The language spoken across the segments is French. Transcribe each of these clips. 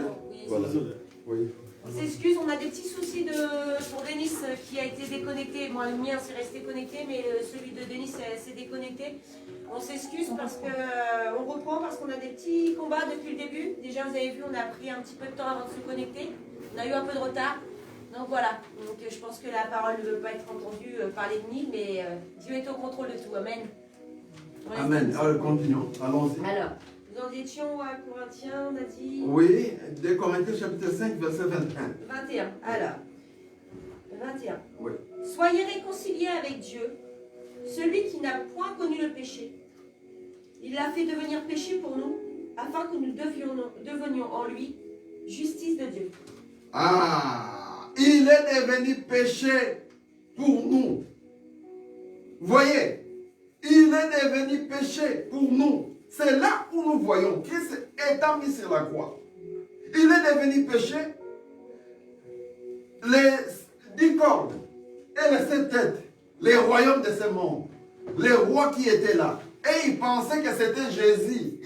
Oui. Voilà. Oui. On s'excuse, on a des petits soucis pour Denis qui a été déconnecté. Moi, le mien s'est resté connecté, mais celui de Denis s'est déconnecté. On s'excuse parce que on reprend parce qu'on a des petits combats depuis le début. Déjà, vous avez vu, on a pris un petit peu de temps avant de se connecter. On a eu un peu de retard. Donc voilà. Donc je pense que la parole ne veut pas être entendue par l'ennemi, mais Dieu est au contrôle de tout. Amen. Amen. Alors, continuons. Allons-y. Alors, nous en étions à Corinthiens, on a dit... Oui, 2 Corinthiens chapitre 5, verset 21. 21. Alors, 21. Oui. Soyez réconciliés avec Dieu, celui qui n'a point connu le péché. Il l'a fait devenir péché pour nous, afin que nous devenions en lui justice de Dieu. Ah, il est devenu péché pour nous. Voyez, il est devenu péché pour nous. C'est là où nous voyons Christ étant mis sur la croix. Il est devenu péché. Les 10 cordes et les 7 têtes, les royaumes de ce monde, les rois qui étaient là, et ils pensaient que c'était Jésus.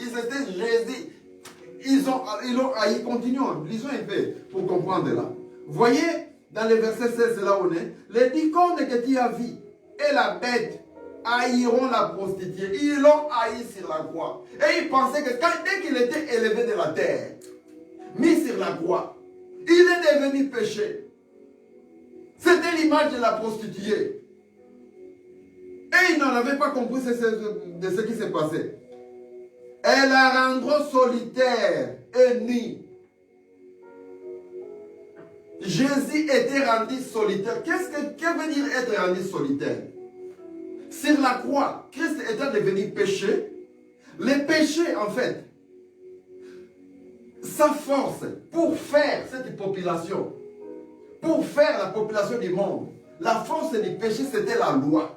Ils ont haï. Continuons, lisons un peu pour comprendre là. Voyez, dans le verset 16, c'est là où on est, les 10 cornes que tu as vues et la bête haïront la prostituée. Ils l'ont haï sur la croix. Et ils pensaient que dès qu'il était élevé de la terre, mis sur la croix, il est devenu péché. C'était l'image de la prostituée. Et ils n'en avaient pas compris de ce qui s'est passé. Elle la rendra solitaire et nue. Jésus était rendu solitaire. Que veut dire être rendu solitaire? Sur la croix, Christ était devenu péché. Le péché, en fait, sa force pour faire cette population, pour faire la population du monde, la force du péché, c'était la loi.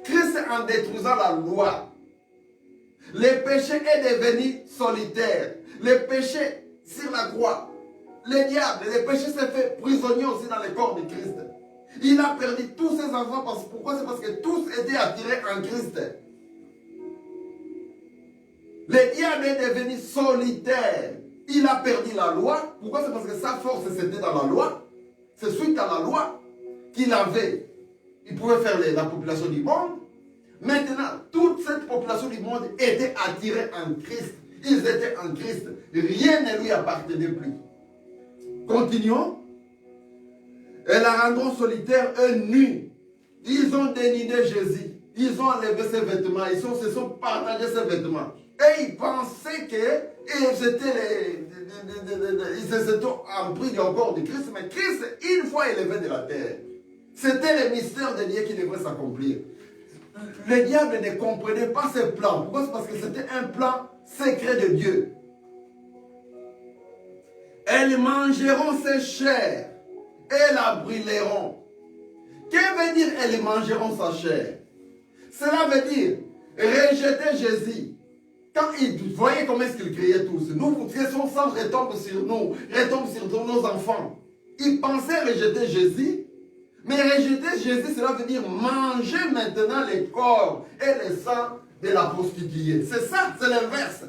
Christ, en détruisant la loi, le péché est devenu solitaire. Le péché sur la croix, le diable, le péché s'est fait prisonnier aussi dans le corps de Christ. Il a perdu tous ses enfants. Pourquoi? C'est parce que tous étaient attirés en Christ. Le diable est devenu solitaire. Il a perdu la loi. Pourquoi? C'est parce que sa force c'était dans la loi. C'est suite à la loi qu'il avait. Il pouvait faire la population du monde. Maintenant, toute cette population du monde était attirée en Christ. Ils étaient en Christ. Rien ne lui appartenait plus. Continuons. Et la rendront solitaire et nue. Ils ont dénudé Jésus. Ils ont enlevé ses vêtements. Ils se sont partagés ses vêtements. Et ils pensaient qu'ils se sont empris du corps de Christ. Mais Christ, une fois élevé de la terre, c'était le mystère de Dieu qui devrait s'accomplir. Le diable ne comprenait pas ses plans. Pourquoi? C'est parce que c'était un plan secret de Dieu. Elles mangeront ses chairs et la brûleront. Que veut dire elles mangeront sa chair? Cela veut dire rejeter Jésus. Quand ils voyaient comment est-ce qu'ils criaient tous, nous, que son sang retombe sur nous, retombe sur nos enfants. Ils pensaient rejeter Jésus, mais rejeter Jésus, cela veut dire manger maintenant les corps et le sang de la prostituée. C'est ça, c'est l'inverse.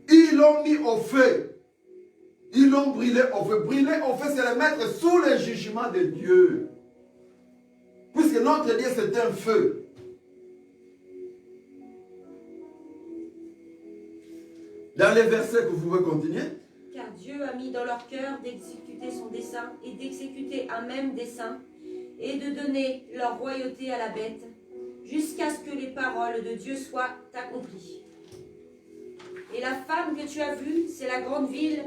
Ils l'ont mis au feu. Ils l'ont brûlé au feu. Brûler au feu, c'est le mettre sous le jugement de Dieu. Puisque notre Dieu, c'est un feu. Dans les versets que vous pouvez continuer. Car Dieu a mis dans leur cœur d'exécuter son dessein et d'exécuter un même dessein et de donner leur royauté à la bête jusqu'à ce que les paroles de Dieu soient accomplies. Et la femme que tu as vue, c'est la grande ville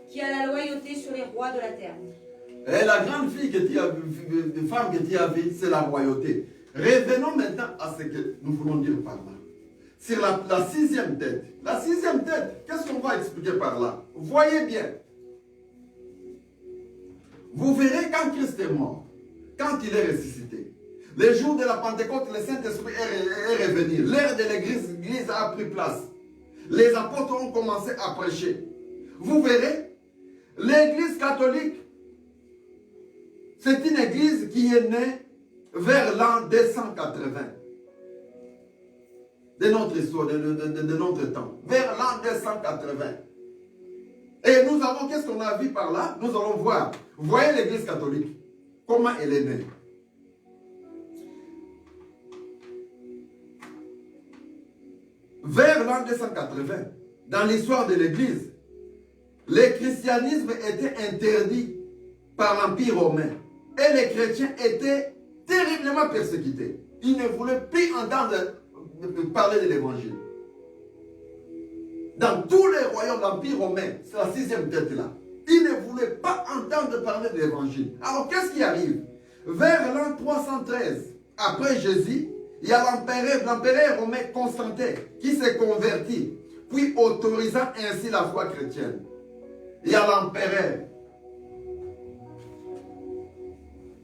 qui a la loyauté sur les rois de la terre. Et la grande fille que tu as vue, de femme que tu as vue, c'est la royauté. Revenons maintenant à ce que nous voulons dire par là. Sur la 6e tête. La 6e tête, qu'est-ce qu'on va expliquer par là? Voyez bien. Vous verrez quand Christ est mort, quand il est ressuscité. Le jour de la Pentecôte, le Saint-Esprit est revenu. L'ère de l'Église a pris place. Les apôtres ont commencé à prêcher. Vous verrez, l'Église catholique, c'est une église qui est née vers l'an 280 de notre histoire, de notre temps. Vers l'an 280. avons, qu'est-ce qu'on a vu par là? Nous allons voir. Voyez l'Église catholique. Comment elle est née. Vers l'an 280, dans l'histoire de l'Église, le christianisme était interdit par l'Empire romain. Et les chrétiens étaient terriblement persécutés. Ils ne voulaient plus entendre parler de l'Évangile. Dans tous les royaumes de l'Empire romain, c'est la 6e tête là, ils ne voulaient pas entendre parler de l'Évangile. Alors qu'est-ce qui arrive? Vers l'an 313, après Jésus, il y a l'empereur romain Constantin qui s'est converti, puis autorisant ainsi la foi chrétienne. Il y a l'empereur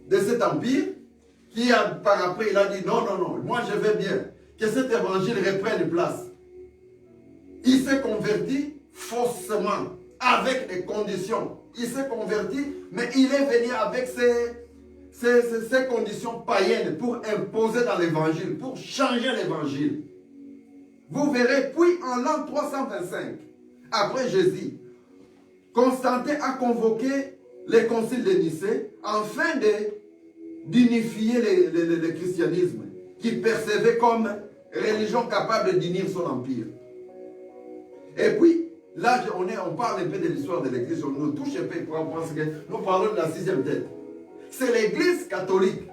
de cet empire qui, par après, il a dit non, non, non, moi je veux bien que cet évangile reprenne place. Il s'est converti faussement, avec des conditions. Il s'est converti, mais il est venu avec ces conditions païennes pour imposer dans l'évangile, pour changer l'évangile. Vous verrez, puis en l'an 325, après Jésus, Constantin a convoqué les conciles de Nicée afin d'unifier le christianisme, qui percevait comme religion capable d'unir son empire. Et puis, là, on parle un peu de l'histoire de l'Église, on nous touche un peu, parce que nous parlons de la 6e tête. C'est l'Église catholique.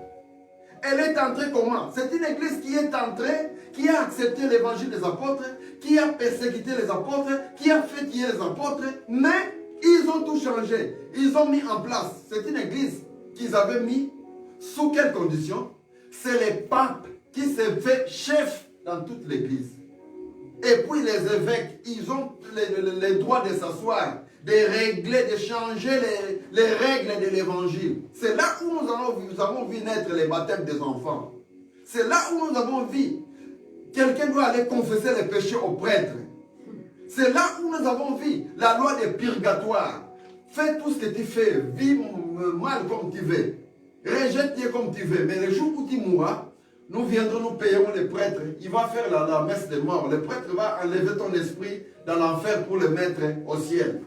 Elle est entrée comment? C'est une Église qui est entrée, qui a accepté l'évangile des apôtres, qui a persécuté les apôtres, qui a fait tuer les apôtres, mais ils ont tout changé. Ils ont mis en place. C'est une Église qu'ils avaient mis sous quelles conditions? C'est les papes qui s'est fait chef dans toute l'Église. Et puis les évêques, ils ont les droits de s'asseoir, de régler, de changer les règles de l'évangile. C'est là où nous avons vu naître les baptêmes des enfants. C'est là où nous avons vu quelqu'un doit aller confesser les péchés aux prêtres. C'est là où nous avons vu la loi des purgatoires. Fais tout ce que tu fais, vis mal comme tu veux, rejette-le comme tu veux, mais le jour où tu mourras, nous viendrons, nous payerons les prêtres. Il va faire la messe des morts. Le prêtre va enlever ton esprit dans l'enfer pour le mettre au ciel.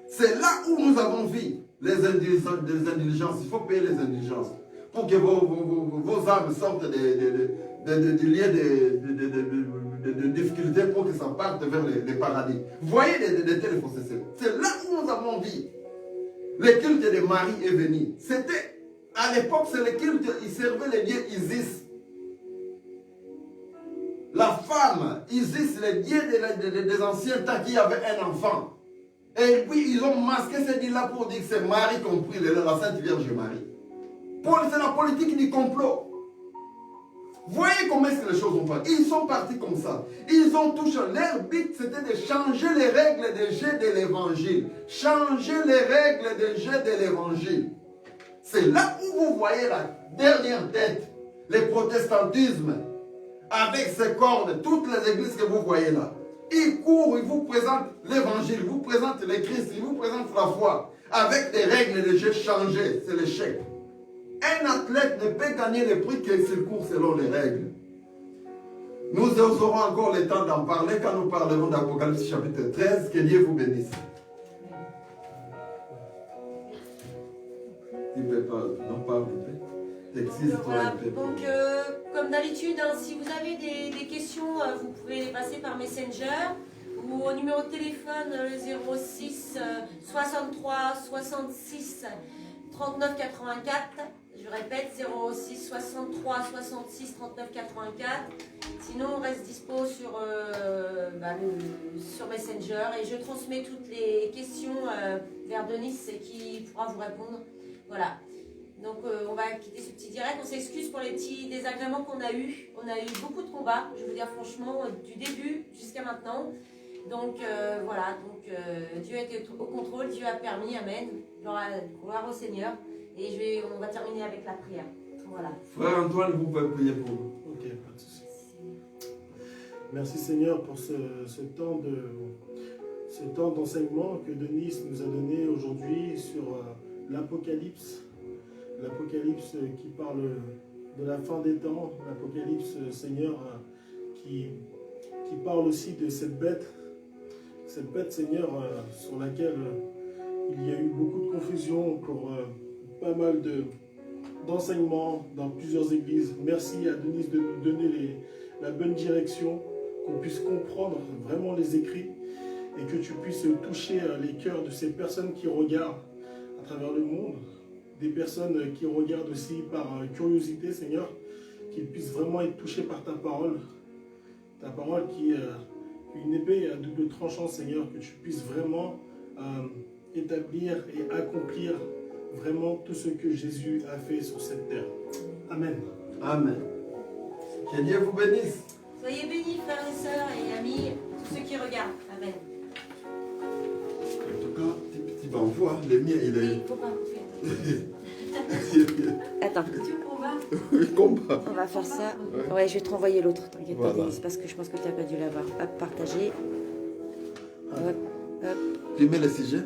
C'est là où nous avons vu les indulgences. Il faut payer les indulgences pour que vos âmes sortent du lien de difficulté pour que ça parte vers les paradis. Voyez les tels processus. C'est là où nous avons vu le culte de Marie est venu. C'était, à l'époque, c'est le culte, il servait les dieux Isis. La femme, Isis, le dieu des anciens temps qui avait un enfant. Et puis ils ont masqué ce dieu-là pour dire que c'est Marie compris, la Sainte Vierge Marie. C'est la politique du complot. Voyez comment est-ce que les choses ont fait. Ils sont partis comme ça. Ils ont touché. Leur but, c'était de changer les règles de jeu de l'évangile. Changer les règles de jeu de l'évangile. C'est là où vous voyez la dernière tête, le protestantisme. Avec ses cornes, toutes les églises que vous voyez là, ils courent, ils vous présentent l'évangile, ils vous présentent le Christ, ils vous présentent la foi, avec des règles de jeu changées, c'est l'échec. Un athlète ne peut gagner le prix que s'il court selon les règles. Nous aurons encore le temps d'en parler quand nous parlerons d'Apocalypse chapitre 13. Que Dieu vous bénisse. Tu peux pas, non pas voilà. Donc, comme d'habitude, hein, si vous avez des questions, vous pouvez les passer par Messenger ou au numéro de téléphone 06 63 66 39 84. Je répète, 06 63 66 39 84. Sinon, on reste dispo sur Messenger et je transmets toutes les questions vers Denis qui pourra vous répondre. Voilà. Donc on va quitter ce petit direct. On s'excuse pour les petits désagréments qu'on a eus. On a eu beaucoup de combats, je veux dire franchement, du début jusqu'à maintenant. Donc voilà, Dieu était au contrôle, Dieu a permis, amen. Gloire au Seigneur. Et on va terminer avec la prière. Voilà. Frère Antoine, vous pouvez prier pour nous. Ok, pas de souci. Merci Seigneur pour ce temps d'enseignement que Denis nous a donné aujourd'hui sur l'Apocalypse. L'Apocalypse qui parle de la fin des temps, l'Apocalypse, Seigneur, qui parle aussi de cette bête cette bête, Seigneur, sur laquelle il y a eu beaucoup de confusion pour pas mal d'enseignements dans plusieurs églises. Merci à Denise de nous donner la bonne direction, qu'on puisse comprendre vraiment les écrits et que tu puisses toucher les cœurs de ces personnes qui regardent à travers le monde, des personnes qui regardent aussi par curiosité, Seigneur, qu'ils puissent vraiment être touchés par ta parole qui est une épée à double tranchant, Seigneur, que tu puisses vraiment établir et accomplir vraiment tout ce que Jésus a fait sur cette terre. Amen. Amen. Que Dieu vous bénisse. Soyez bénis, frères et sœurs et amis, tous ceux qui regardent. Amen. En tout cas, petit bandeau, hein, le mien, il Oui, est... il ne faut pas couper. Attends, Tu combat. Oui, combat. on va faire ça. Ouais. Ouais, je vais te renvoyer l'autre, t'inquiète Voilà. pas, Denise, parce que je pense que tu n'as pas dû l'avoir. Hop, partager. Hop, hop. Tu mets le sujet.